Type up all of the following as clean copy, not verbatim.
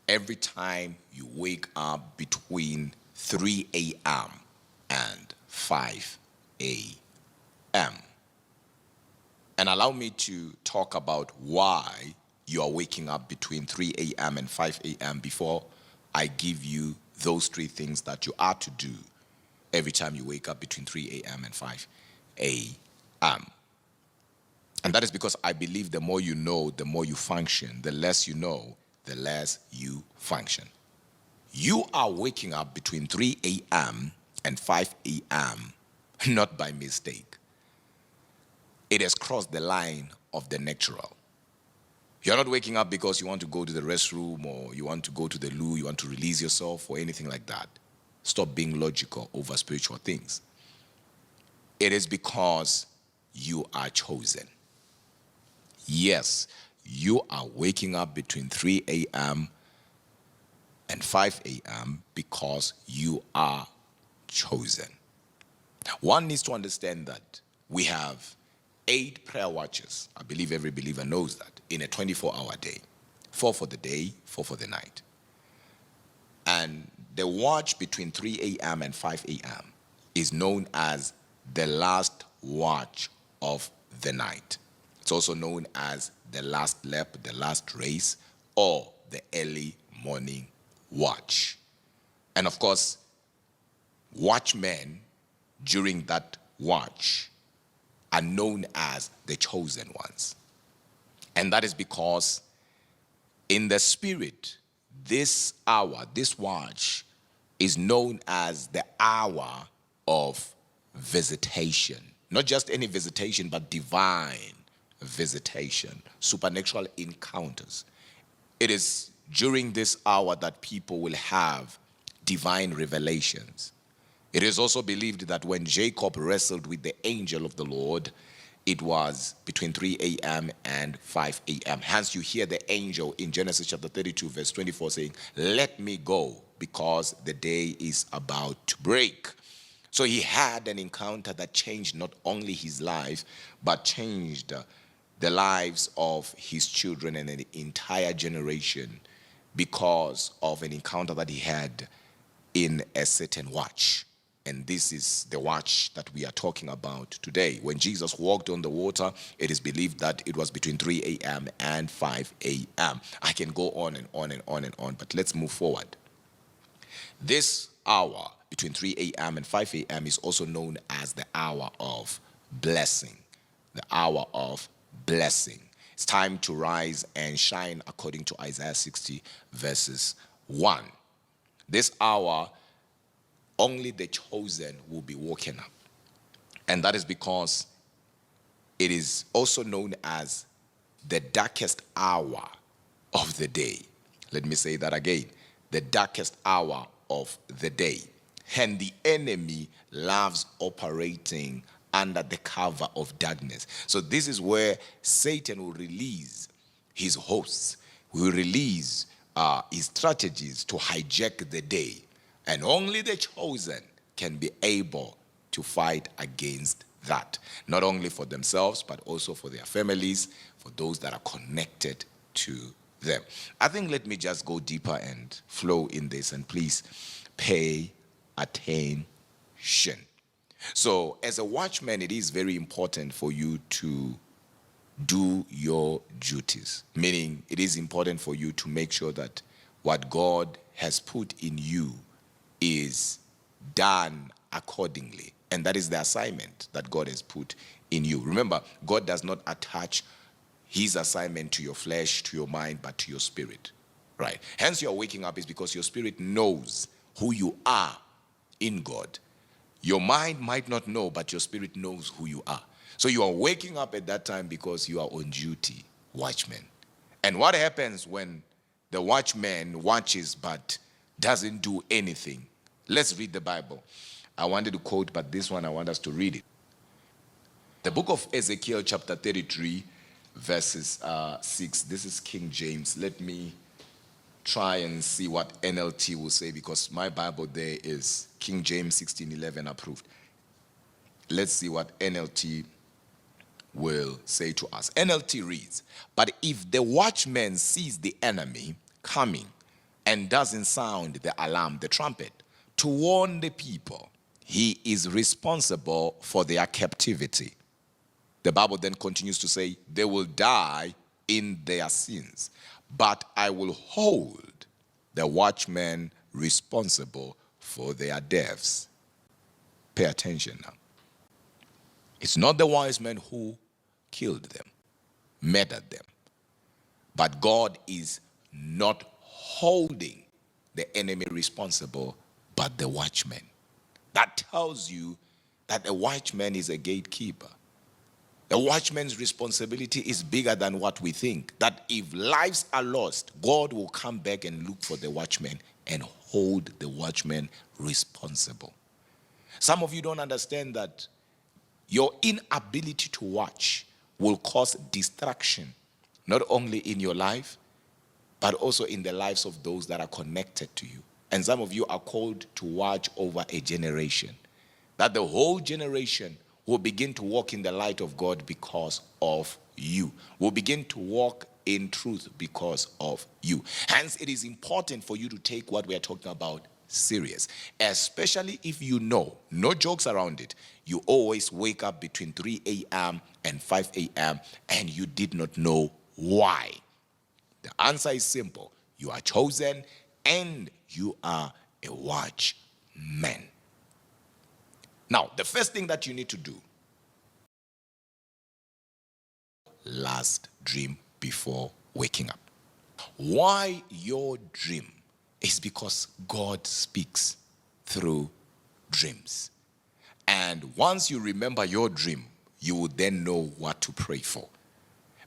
every time you wake up between 3 a.m. and 5 a.m. And allow me to talk about why you are waking up between 3 a.m. and 5 a.m. before I give you those three things that you are to do every time you wake up between 3 a.m. and 5 a.m. And that is because I believe the more you know, the more you function. The less you know, the less you function. You are waking up between 3 a.m. and 5 a.m. not by mistake. It has crossed the line of the natural. You're not waking up because you want to go to the restroom or you want to go to the loo, you want to release yourself or anything like that. Stop being logical over spiritual things. It is because you are chosen. Yes, you are waking up between 3 a.m. and 5 a.m. because you are chosen. One needs to understand that we have 8 prayer watches. I believe every believer knows that in a 24-hour day. 4 for the day, 4 for the night. And the watch between 3 a.m. and 5 a.m. is known as the last watch of the night. It's also known as the last lap, the last race, or the early morning watch. And of course, watchmen during that watch are known as the chosen ones. And that is because in the spirit, this hour, this watch, is known as the hour of visitation. Not just any visitation, but divine visitation, supernatural encounters. It is during this hour that people will have divine revelations. It is also believed that when Jacob wrestled with the angel of the Lord, it was between 3 a.m. and 5 a.m. Hence, you hear the angel in Genesis chapter 32, verse 24 saying, "Let me go because the day is about to break." So he had an encounter that changed not only his life, but changed the lives of his children and an entire generation because of an encounter that he had in a certain watch. And this is the watch that we are talking about today. When Jesus walked on the water, it is believed that it was between 3 a.m. and 5 a.m. I can go on and on and on and on, but let's move forward. This hour between 3 a.m. and 5 a.m. is also known as the hour of blessing. The hour of blessing. It's time to rise and shine according to Isaiah 60 verses 1. This hour, only the chosen will be woken up. And that is because it is also known as the darkest hour of the day. Let me say that again. The darkest hour of the day. And the enemy loves operating under the cover of darkness. So this is where Satan will release his hosts, will release his strategies to hijack the day. And only the chosen can be able to fight against that. Not only for themselves, but also for their families, for those that are connected to them. I think let me just go deeper and flow in this, and please pay attention. So as a watchman, it is very important for you to do your duties. Meaning, it is important for you to make sure that what God has put in you is done accordingly. And that is the assignment that God has put in you. Remember, God does not attach his assignment to your flesh, to your mind, but to your spirit. Right? Hence, you're waking up is because your spirit knows who you are in God. Your mind might not know, but your spirit knows who you are. So you are waking up at that time because you are on duty, watchman. And what happens when the watchman watches but doesn't do anything? Let's read the Bible. I wanted to quote, but this one I want us to read it. The book of Ezekiel chapter 33, verses 6. This is King James. Let me try and see what NLT will say, because my Bible there is King James 16:11 approved. Let's see what NLT will say to us. NLT reads, "But if the watchman sees the enemy coming and doesn't sound the alarm, the trumpet, to warn the people, he is responsible for their captivity. The Bible then continues to say, they will die in their sins, but I will hold the watchmen responsible for their deaths. Pay attention now. It's not the wise men who killed them, murdered them, but God is not holding the enemy responsible, but the watchman. That tells you that the watchman is a gatekeeper. The watchman's responsibility is bigger than what we think. That if lives are lost, God will come back and look for the watchman and hold the watchman responsible. Some of you don't understand that your inability to watch will cause distraction, not only in your life, but also in the lives of those that are connected to you. And some of you are called to watch over a generation. That the whole generation will begin to walk in the light of God because of you. Will begin to walk in truth because of you. Hence, it is important for you to take what we are talking about serious. Especially if you know, no jokes around it, you always wake up between 3 a.m. and 5 a.m. and you did not know why. The answer is simple. You are chosen and you are a watchman. Now, the first thing that you need to do, last dream before waking up. Why your dream is because God speaks through dreams. And once you remember your dream, you will then know what to pray for.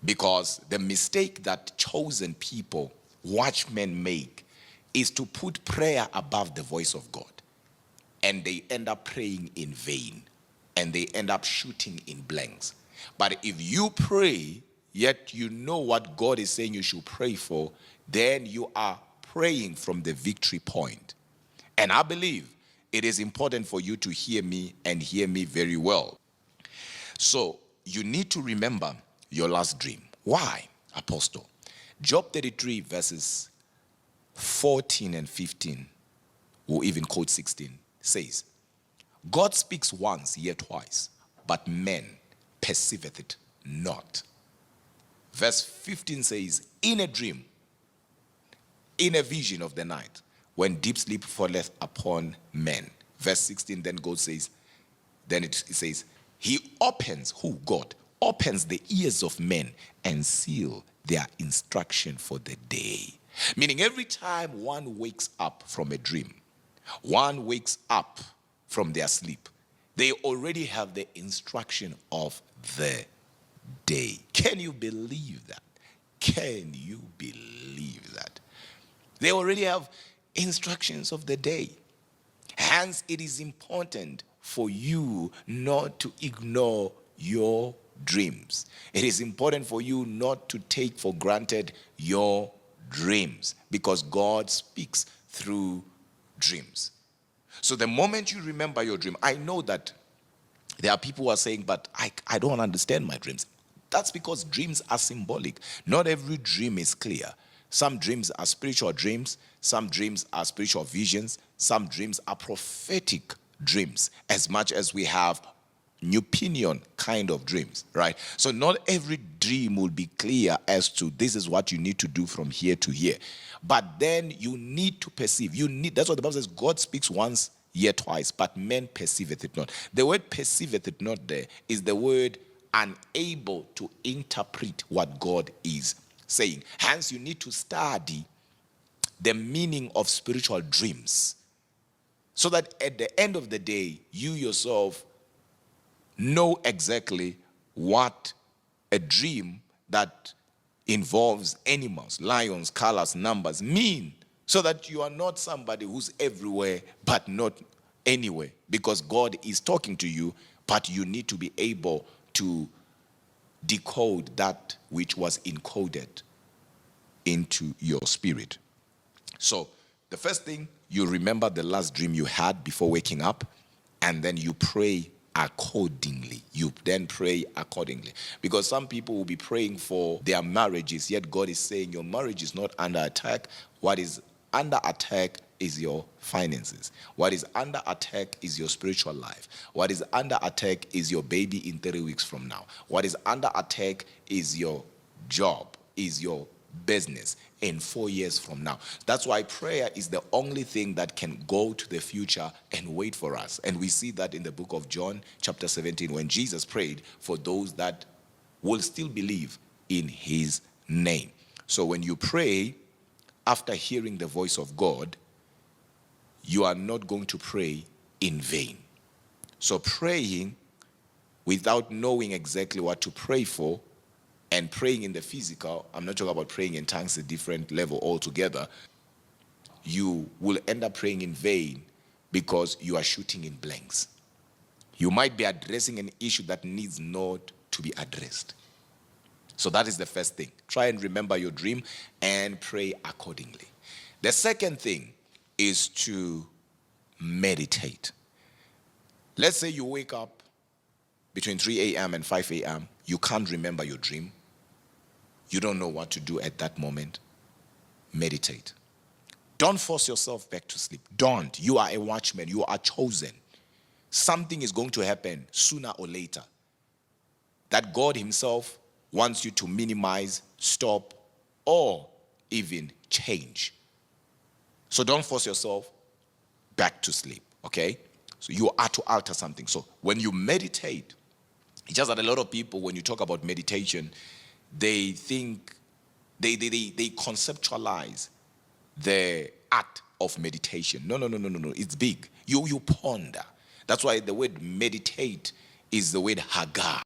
Because the mistake that chosen people, watchmen, make is to put prayer above the voice of God. And they end up praying in vain. And they end up shooting in blanks. But if you pray, yet you know what God is saying you should pray for, then you are praying from the victory point. And I believe it is important for you to hear me and hear me very well. So you need to remember your last dream. Why, Apostle? Job 33 verses 14 and 15, or even quote 16, says, God speaks once, yet twice, but men perceiveth it not. Verse 15 says, in a dream, in a vision of the night, when deep sleep falleth upon men. Verse 16 then God says, then it says, he opens, who? God, opens the ears of men and seal their instruction for the day. Meaning every time one wakes up from a dream, one wakes up from their sleep, they already have the instruction of the day. Can you believe that? Can you believe that? They already have instructions of the day. Hence, it is important for you not to ignore your dreams. It is important for you not to take for granted your dreams, because God speaks through dreams. So the moment you remember your dream, I know that there are people who are saying, but I don't understand my dreams. That's because dreams are symbolic. Not every dream is clear. Some dreams are spiritual dreams. Some dreams are spiritual visions. Some dreams are prophetic dreams, as much as we have new opinion kind of dreams, right? So not every dream will be clear as to this is what you need to do from here to here. But then you need to perceive. That's what the Bible says, God speaks once, yet twice, but men perceiveth it not. The word perceiveth it not there is the word unable to interpret what God is saying. Hence, you need to study the meaning of spiritual dreams, so that at the end of the day, you yourself know exactly what a dream that involves animals, lions, colors, numbers mean, so that you are not somebody who's everywhere but not anywhere, because God is talking to you, but you need to be able to decode that which was encoded into your spirit. So the first thing, you remember the last dream you had before waking up, and then you pray accordingly. You then pray accordingly. Because some people will be praying for their marriages, yet God is saying your marriage is not under attack. What is under attack is your finances. What is under attack is your spiritual life. What is under attack is your baby in 3 weeks from now. What is under attack is your job, is your business in 4 years from now. That's why prayer is the only thing that can go to the future and wait for us. And we see that in the book of John chapter 17 when Jesus prayed for those that will still believe in his name. So when you pray after hearing the voice of God, you are not going to pray in vain. So praying without knowing exactly what to pray for and praying in the physical, I'm not talking about praying in tongues, a different level altogether, you will end up praying in vain because you are shooting in blanks. You might be addressing an issue that needs not to be addressed. So that is the first thing. Try and remember your dream and pray accordingly. The second thing is to meditate. Let's say you wake up between 3 a.m. and 5 a.m. You can't remember your dream. You don't know what to do at that moment. Meditate. Don't force yourself back to sleep. Don't. You are a watchman. You are chosen. Something is going to happen sooner or later that God himself wants you to minimize, stop, or even change. So don't force yourself back to sleep, okay? So you are to alter something. So when you meditate, it's just that a lot of people, when you talk about meditation, they think, they conceptualize the act of meditation. No. It's big. You ponder. That's why the word meditate is the word hagar.